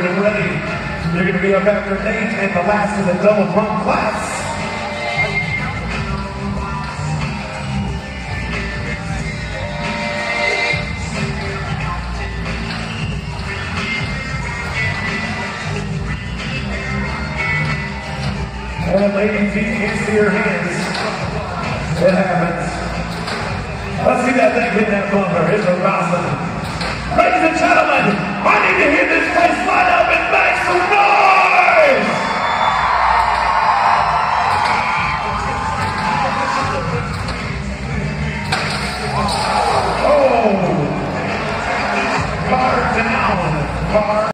getting ready. You're going to be up after Nate and the last of the double pump class. And ladies, you can see your hands. It happens. Let's see that thing hit that bumper. It's a Rosalind. Ladies and gentlemen, I need to hear